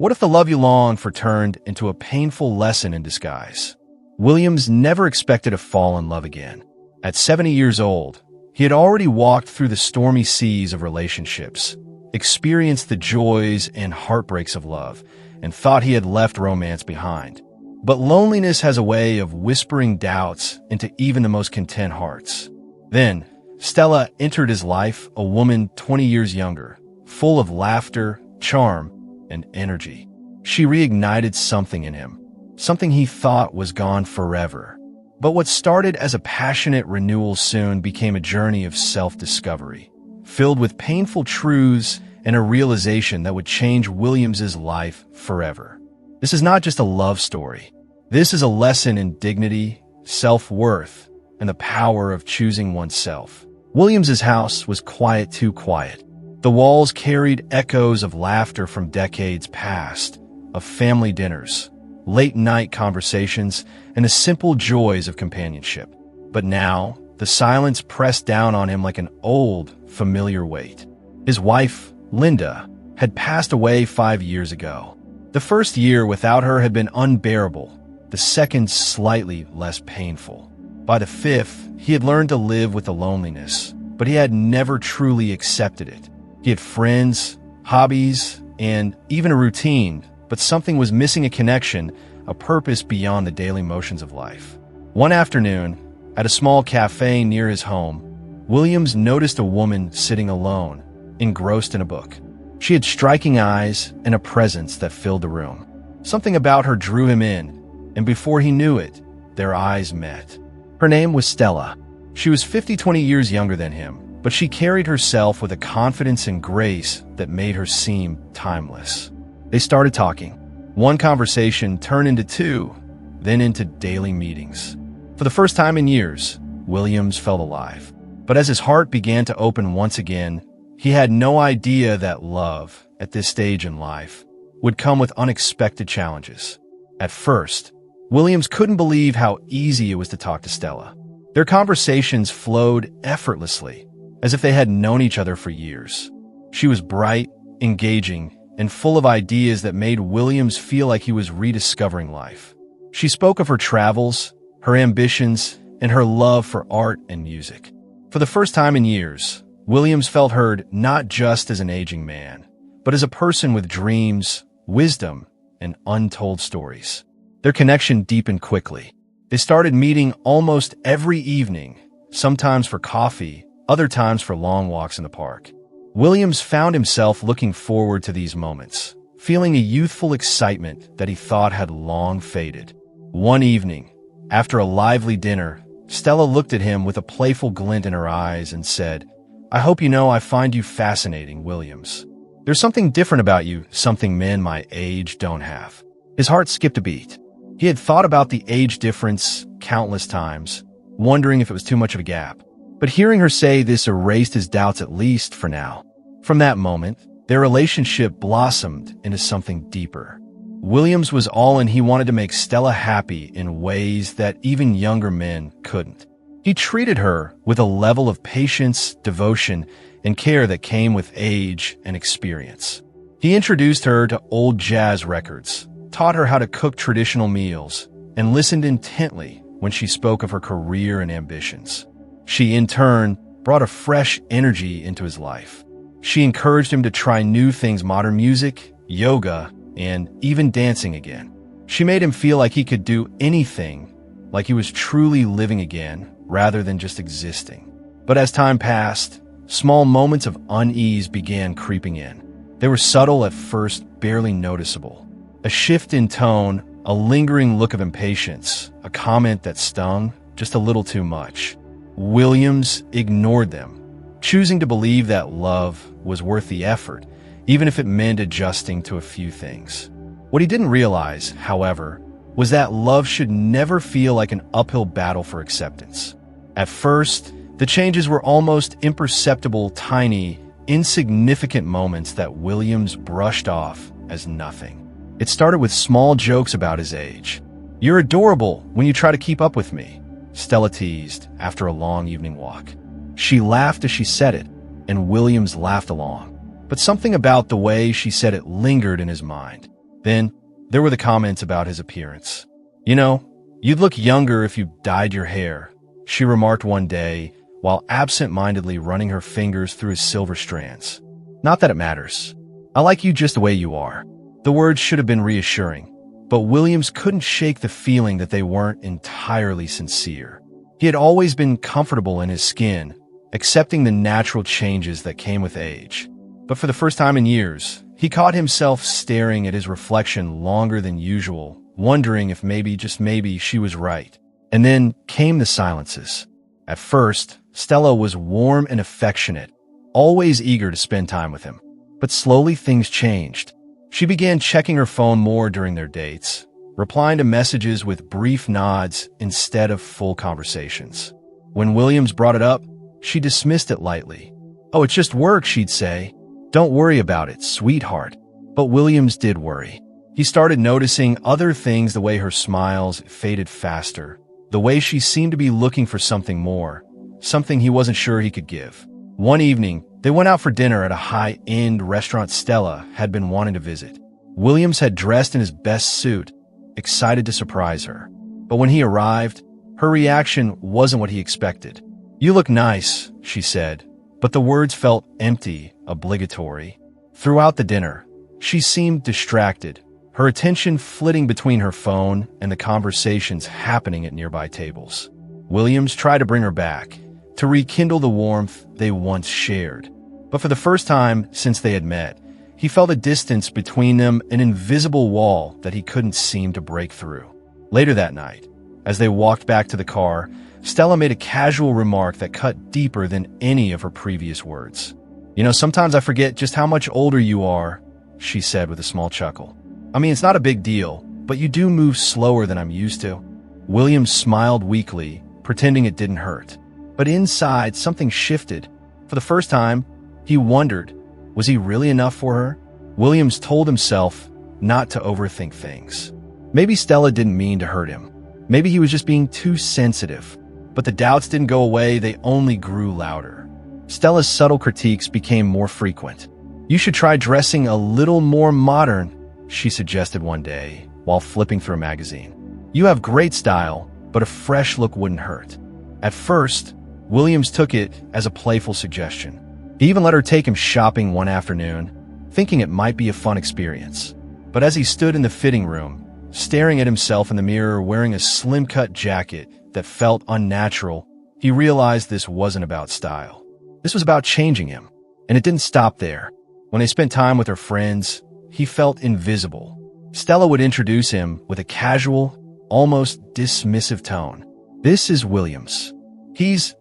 What if the love you longed for turned into a painful lesson in disguise? Williams never expected to fall in love again. At 70 years old, he had already walked through the stormy seas of relationships, experienced the joys and heartbreaks of love, and thought he had left romance behind. But loneliness has a way of whispering doubts into even the most content hearts. Then, Stella entered his life, a woman 20 years younger, full of laughter, charm, and energy. She reignited something in him, something he thought was gone forever. But what started as a passionate renewal soon became a journey of self-discovery, filled with painful truths and a realization that would change Williams's life forever. This is not just a love story. This is a lesson in dignity, self-worth, and the power of choosing oneself. Williams's house was quiet, too quiet. The walls carried echoes of laughter from decades past, of family dinners, late-night conversations, and the simple joys of companionship. But now, the silence pressed down on him like an old, familiar weight. His wife, Linda, had passed away 5 years ago. The first year without her had been unbearable, the second slightly less painful. By the fifth, he had learned to live with the loneliness, but he had never truly accepted it. He had friends, hobbies, and even a routine, but something was missing: a connection, a purpose beyond the daily motions of life. One afternoon, at a small cafe near his home, Williams noticed a woman sitting alone, engrossed in a book. She had striking eyes and a presence that filled the room. Something about her drew him in, and before he knew it, their eyes met. Her name was Stella. She was 20 years younger than him, but she carried herself with a confidence and grace that made her seem timeless. They started talking. One conversation turned into two, then into daily meetings. For the first time in years, Williams felt alive. But as his heart began to open once again, he had no idea that love, at this stage in life, would come with unexpected challenges. At first, Williams couldn't believe how easy it was to talk to Stella. Their conversations flowed effortlessly, as if they had known each other for years. She was bright, engaging, and full of ideas that made Williams feel like he was rediscovering life. She spoke of her travels, her ambitions, and her love for art and music. For the first time in years, Williams felt heard not just as an aging man, but as a person with dreams, wisdom, and untold stories. Their connection deepened quickly. They started meeting almost every evening, sometimes for coffee, other times for long walks in the park. Williams found himself looking forward to these moments, feeling a youthful excitement that he thought had long faded. One evening, after a lively dinner, Stella looked at him with a playful glint in her eyes and said, "I hope you know I find you fascinating, Williams. There's something different about you, something men my age don't have." His heart skipped a beat. He had thought about the age difference countless times, wondering if it was too much of a gap. But hearing her say this erased his doubts, at least for now. From that moment, their relationship blossomed into something deeper. Williams was all in. He wanted to make Stella happy in ways that even younger men couldn't. He treated her with a level of patience, devotion, and care that came with age and experience. He introduced her to old jazz records, taught her how to cook traditional meals, and listened intently when she spoke of her career and ambitions. She, in turn, brought a fresh energy into his life. She encouraged him to try new things: modern music, yoga, and even dancing again. She made him feel like he could do anything, like he was truly living again, rather than just existing. But as time passed, small moments of unease began creeping in. They were subtle at first, barely noticeable. A shift in tone, a lingering look of impatience, a comment that stung just a little too much. Williams ignored them, choosing to believe that love was worth the effort, even if it meant adjusting to a few things. What he didn't realize, however, was that love should never feel like an uphill battle for acceptance. At first, the changes were almost imperceptible, tiny, insignificant moments that Williams brushed off as nothing. It started with small jokes about his age. "You're adorable when you try to keep up with me," Stella teased after a long evening walk. She laughed as she said it, and Williams laughed along. But something about the way she said it lingered in his mind. Then, there were the comments about his appearance. "You know, you'd look younger if you dyed your hair," she remarked one day while absent-mindedly running her fingers through his silver strands. "Not that it matters. I like you just the way you are." The words should have been reassuring, but Williams couldn't shake the feeling that they weren't entirely sincere. He had always been comfortable in his skin, accepting the natural changes that came with age. But for the first time in years, he caught himself staring at his reflection longer than usual, wondering if maybe, just maybe, she was right. And then came the silences. At first, Stella was warm and affectionate, always eager to spend time with him. But slowly things changed. She began checking her phone more during their dates, replying to messages with brief nods instead of full conversations. When Williams brought it up, she dismissed it lightly. "Oh, it's just work," she'd say. "Don't worry about it, sweetheart." But Williams did worry. He started noticing other things, the way her smiles faded faster, the way she seemed to be looking for something more, something he wasn't sure he could give. One evening, they went out for dinner at a high-end restaurant Stella had been wanting to visit. Williams had dressed in his best suit, excited to surprise her. But when he arrived, her reaction wasn't what he expected. "You look nice," she said, but the words felt empty, obligatory. Throughout the dinner, she seemed distracted, her attention flitting between her phone and the conversations happening at nearby tables. Williams tried to bring her back, to rekindle the warmth they once shared. But for the first time since they had met, he felt a distance between them, an invisible wall that he couldn't seem to break through. Later that night, as they walked back to the car, Stella made a casual remark that cut deeper than any of her previous words. "You know, sometimes I forget just how much older you are," she said with a small chuckle. "I mean, it's not a big deal, but you do move slower than I'm used to." Williams smiled weakly, pretending it didn't hurt. But inside, something shifted. For the first time, he wondered, was he really enough for her? Williams told himself not to overthink things. Maybe Stella didn't mean to hurt him. Maybe he was just being too sensitive. But the doubts didn't go away, they only grew louder. Stella's subtle critiques became more frequent. "You should try dressing a little more modern," she suggested one day, while flipping through a magazine. "You have great style, but a fresh look wouldn't hurt." At first, Williams took it as a playful suggestion. He even let her take him shopping one afternoon, thinking it might be a fun experience. But as he stood in the fitting room, staring at himself in the mirror wearing a slim-cut jacket that felt unnatural, he realized this wasn't about style. This was about changing him. And it didn't stop there. When they spent time with her friends, he felt invisible. Stella would introduce him with a casual, almost dismissive tone. "This is Williams. He's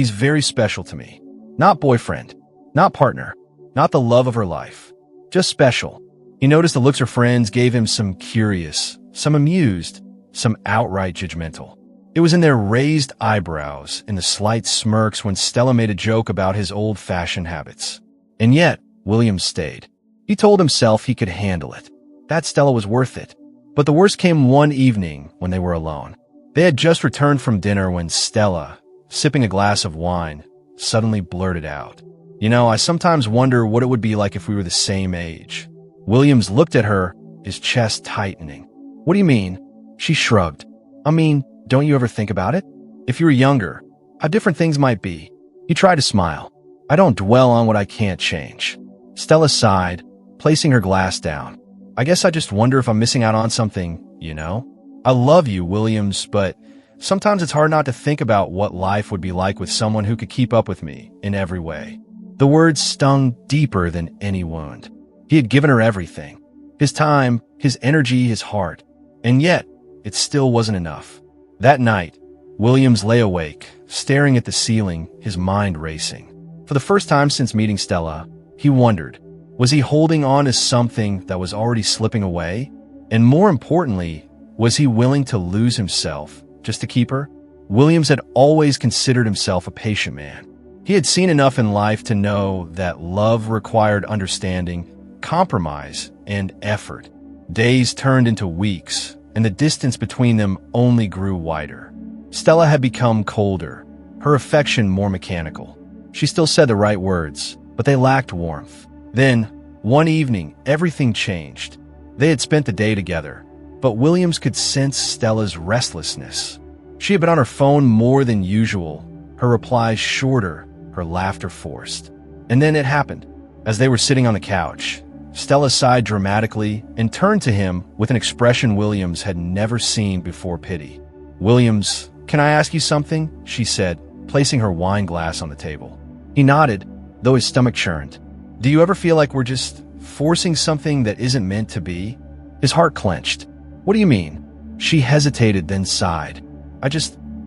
very special to me. Not boyfriend, not partner, not the love of her life. Just special." He noticed the looks her friends gave him, some curious, some amused, some outright judgmental. It was in their raised eyebrows, in the slight smirks when Stella made a joke about his old-fashioned habits. And yet, Williams stayed. He told himself he could handle it, that Stella was worth it. But the worst came one evening when they were alone. They had just returned from dinner when Stella, sipping a glass of wine, suddenly blurted out, "You know, I sometimes wonder what it would be like if we were the same age." Williams looked at her, his chest tightening. "What do you mean?" She shrugged. "I mean, don't you ever think about it? If you were younger, how different things might be." He tried to smile. "I don't dwell on what I can't change." Stella sighed, placing her glass down. "I guess I just wonder if I'm missing out on something, you know? I love you, Williams, but sometimes it's hard not to think about what life would be like with someone who could keep up with me in every way." The words stung deeper than any wound. He had given her everything. His time, his energy, his heart. And yet, it still wasn't enough. That night, Williams lay awake, staring at the ceiling, his mind racing. For the first time since meeting Stella, he wondered, was he holding on to something that was already slipping away? And more importantly, was he willing to lose himself just to keep her? Williams had always considered himself a patient man. He had seen enough in life to know that love required understanding, compromise, and effort. Days turned into weeks, and the distance between them only grew wider. Stella had become colder, her affection more mechanical. She still said the right words, but they lacked warmth. Then, one evening, everything changed. They had spent the day together, but Williams could sense Stella's restlessness. She had been on her phone more than usual, her replies shorter, her laughter forced. And then it happened. As they were sitting on the couch, Stella sighed dramatically and turned to him with an expression Williams had never seen before: pity. "Williams, can I ask you something?" she said, placing her wine glass on the table. He nodded, though his stomach churned. "Do you ever feel like we're just forcing something that isn't meant to be?" His heart clenched. "What do you mean?" She hesitated, then sighed.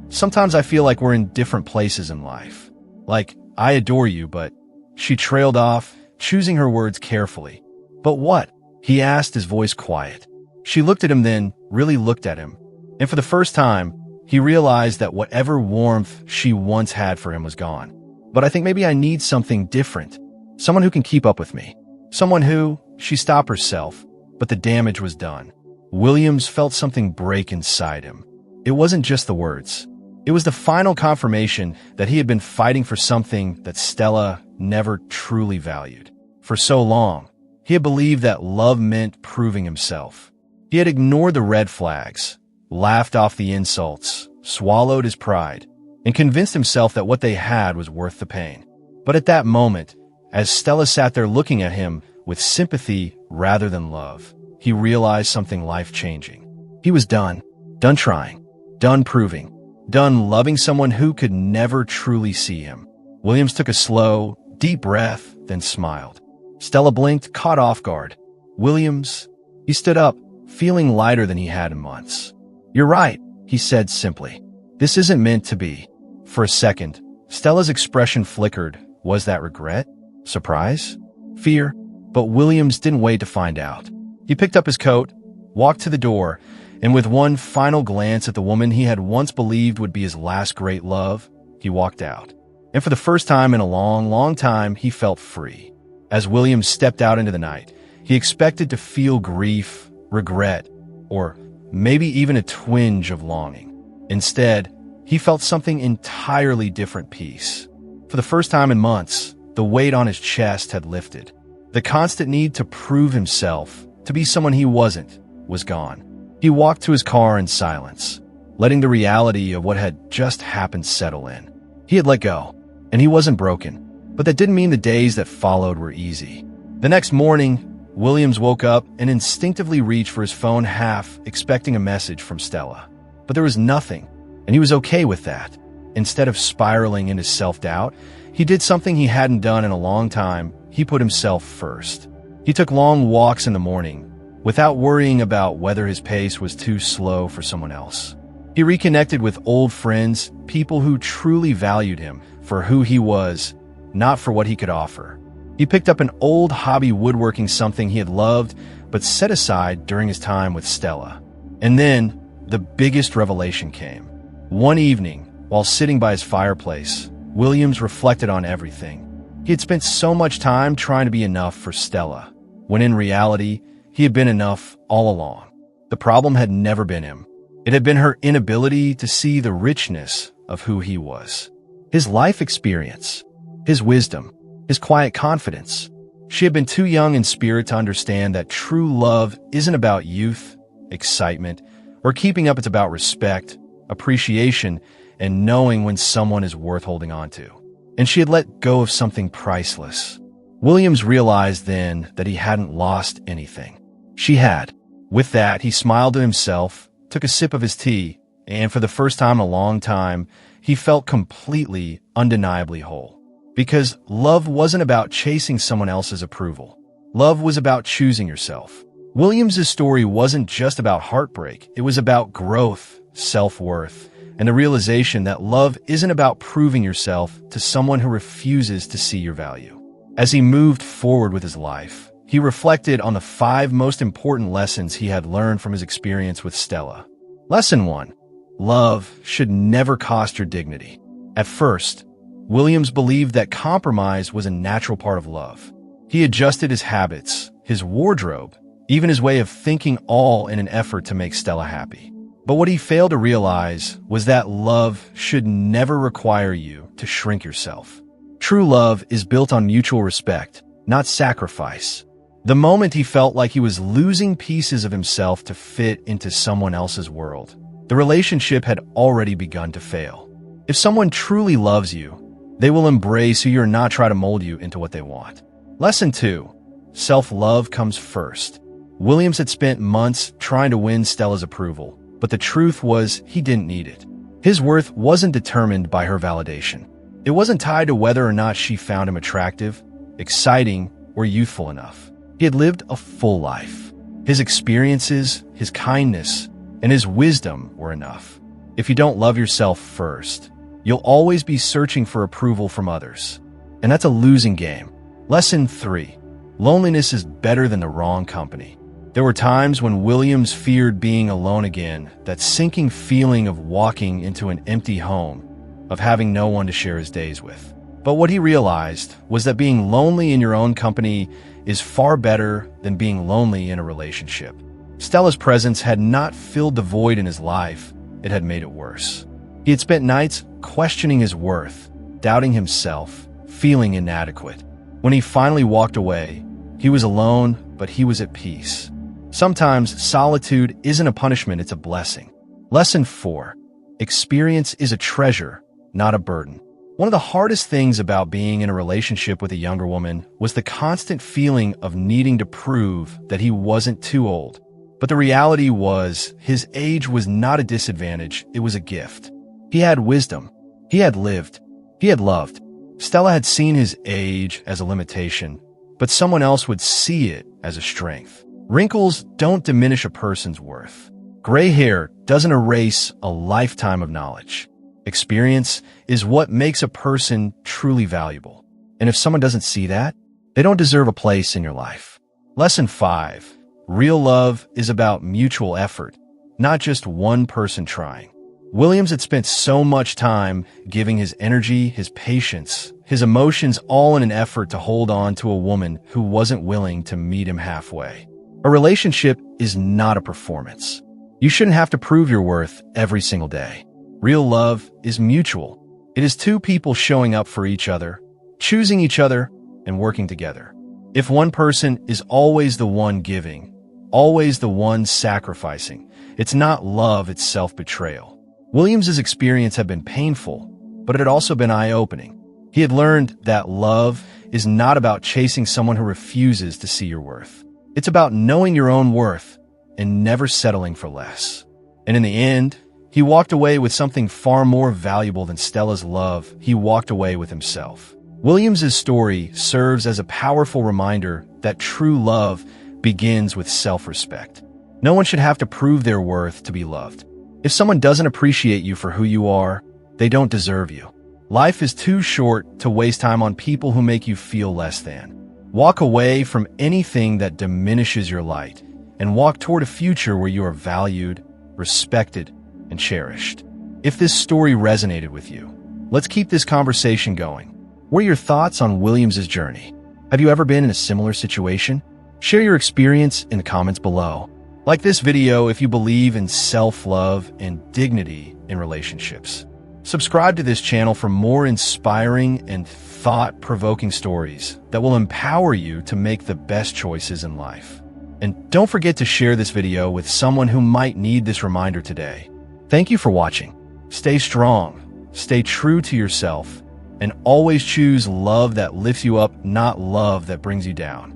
Sometimes I feel like we're in different places in life. Like, I adore you, but..." She trailed off, choosing her words carefully. "But what?" he asked, his voice quiet. She looked at him, then really looked at him. And for the first time, he realized that whatever warmth she once had for him was gone. "But I think maybe I need something different. Someone who can keep up with me. Someone who..." She stopped herself, but the damage was done. Williams felt something break inside him. It wasn't just the words. It was the final confirmation that he had been fighting for something that Stella never truly valued. For so long, he had believed that love meant proving himself. He had ignored the red flags, laughed off the insults, swallowed his pride, and convinced himself that what they had was worth the pain. But at that moment, as Stella sat there looking at him with sympathy rather than love, he realized something life-changing. He was done. Done trying. Done proving. Done loving someone who could never truly see him. Williams took a slow, deep breath, then smiled. Stella blinked, caught off guard. "Williams..." He stood up, feeling lighter than he had in months. "You're right," he said simply. "This isn't meant to be." For a second, Stella's expression flickered. Was that regret? Surprise? Fear? But Williams didn't wait to find out. He picked up his coat, walked to the door, and with one final glance at the woman he had once believed would be his last great love, he walked out. And for the first time in a long, long time, he felt free. As Williams stepped out into the night, he expected to feel grief, regret, or maybe even a twinge of longing. Instead, he felt something entirely different: peace. For the first time in months, the weight on his chest had lifted. The constant need to prove himself, to be someone he wasn't, was gone. He walked to his car in silence, letting the reality of what had just happened settle in. He had let go, and he wasn't broken, but that didn't mean the days that followed were easy. The next morning, Williams woke up and instinctively reached for his phone, half expecting a message from Stella. But there was nothing, and he was okay with that. Instead of spiraling into self-doubt, he did something he hadn't done in a long time. He put himself first. He took long walks in the morning, without worrying about whether his pace was too slow for someone else. He reconnected with old friends, people who truly valued him for who he was, not for what he could offer. He picked up an old hobby, woodworking, something he had loved but set aside during his time with Stella. And then, the biggest revelation came. One evening, while sitting by his fireplace, Williams reflected on everything. He had spent so much time trying to be enough for Stella, when in reality, he had been enough all along. The problem had never been him. It had been her inability to see the richness of who he was. His life experience, his wisdom, his quiet confidence. She had been too young in spirit to understand that true love isn't about youth, excitement, or keeping up. It's about respect, appreciation, and knowing when someone is worth holding on to. And she had let go of something priceless. Williams realized then that he hadn't lost anything. She had. With that, he smiled to himself, took a sip of his tea, and for the first time in a long time, he felt completely, undeniably whole. Because love wasn't about chasing someone else's approval. Love was about choosing yourself. Williams's story wasn't just about heartbreak. It was about growth, self-worth, and the realization that love isn't about proving yourself to someone who refuses to see your value. As he moved forward with his life, he reflected on the 5 most important lessons he had learned from his experience with Stella. Lesson 1. Love should never cost your dignity. At first, Williams believed that compromise was a natural part of love. He adjusted his habits, his wardrobe, even his way of thinking, all in an effort to make Stella happy. But what he failed to realize was that love should never require you to shrink yourself. True love is built on mutual respect, not sacrifice. The moment he felt like he was losing pieces of himself to fit into someone else's world, the relationship had already begun to fail. If someone truly loves you, they will embrace who you are and not try to mold you into what they want. Lesson 2. Self-love comes first. Williams had spent months trying to win Stella's approval, but the truth was he didn't need it. His worth wasn't determined by her validation. It wasn't tied to whether or not she found him attractive, exciting, or youthful enough. He had lived a full life. His experiences, his kindness, and his wisdom were enough. If you don't love yourself first, you'll always be searching for approval from others. And that's a losing game. Lesson 3. Loneliness is better than the wrong company. There were times when Williams feared being alone again, that sinking feeling of walking into an empty home, of having no one to share his days with. But what he realized was that being lonely in your own company is far better than being lonely in a relationship. Stella's presence had not filled the void in his life, it had made it worse. He had spent nights questioning his worth, doubting himself, feeling inadequate. When he finally walked away, he was alone, but he was at peace. Sometimes solitude isn't a punishment, it's a blessing. Lesson 4. Experience is a treasure, not a burden. One of the hardest things about being in a relationship with a younger woman was the constant feeling of needing to prove that he wasn't too old. But the reality was, his age was not a disadvantage, it was a gift. He had wisdom. He had lived. He had loved. Stella had seen his age as a limitation, but someone else would see it as a strength. Wrinkles don't diminish a person's worth. Gray hair doesn't erase a lifetime of knowledge. Experience is what makes a person truly valuable. And if someone doesn't see that, they don't deserve a place in your life. Lesson 5. Real love is about mutual effort, not just one person trying. Williams had spent so much time giving his energy, his patience, his emotions all in an effort to hold on to a woman who wasn't willing to meet him halfway. A relationship is not a performance. You shouldn't have to prove your worth every single day. Real love is mutual. It is two people showing up for each other, choosing each other, and working together. If one person is always the one giving, always the one sacrificing, it's not love, it's self-betrayal. Williams's experience had been painful, but it had also been eye-opening. He had learned that love is not about chasing someone who refuses to see your worth. It's about knowing your own worth and never settling for less. And in the end, he walked away with something far more valuable than Stella's love. He walked away with himself. Williams's story serves as a powerful reminder that true love begins with self-respect. No one should have to prove their worth to be loved. If someone doesn't appreciate you for who you are, they don't deserve you. Life is too short to waste time on people who make you feel less than. Walk away from anything that diminishes your light and walk toward a future where you are valued, respected, and cherished. If this story resonated with you, let's keep this conversation going. What are your thoughts on Williams's journey? Have you ever been in a similar situation? Share your experience in the comments below. Like this video if you believe in self-love and dignity in relationships. Subscribe to this channel for more inspiring and thought-provoking stories that will empower you to make the best choices in life. And don't forget to share this video with someone who might need this reminder today. Thank you for watching. Stay strong, stay true to yourself, and always choose love that lifts you up, not love that brings you down.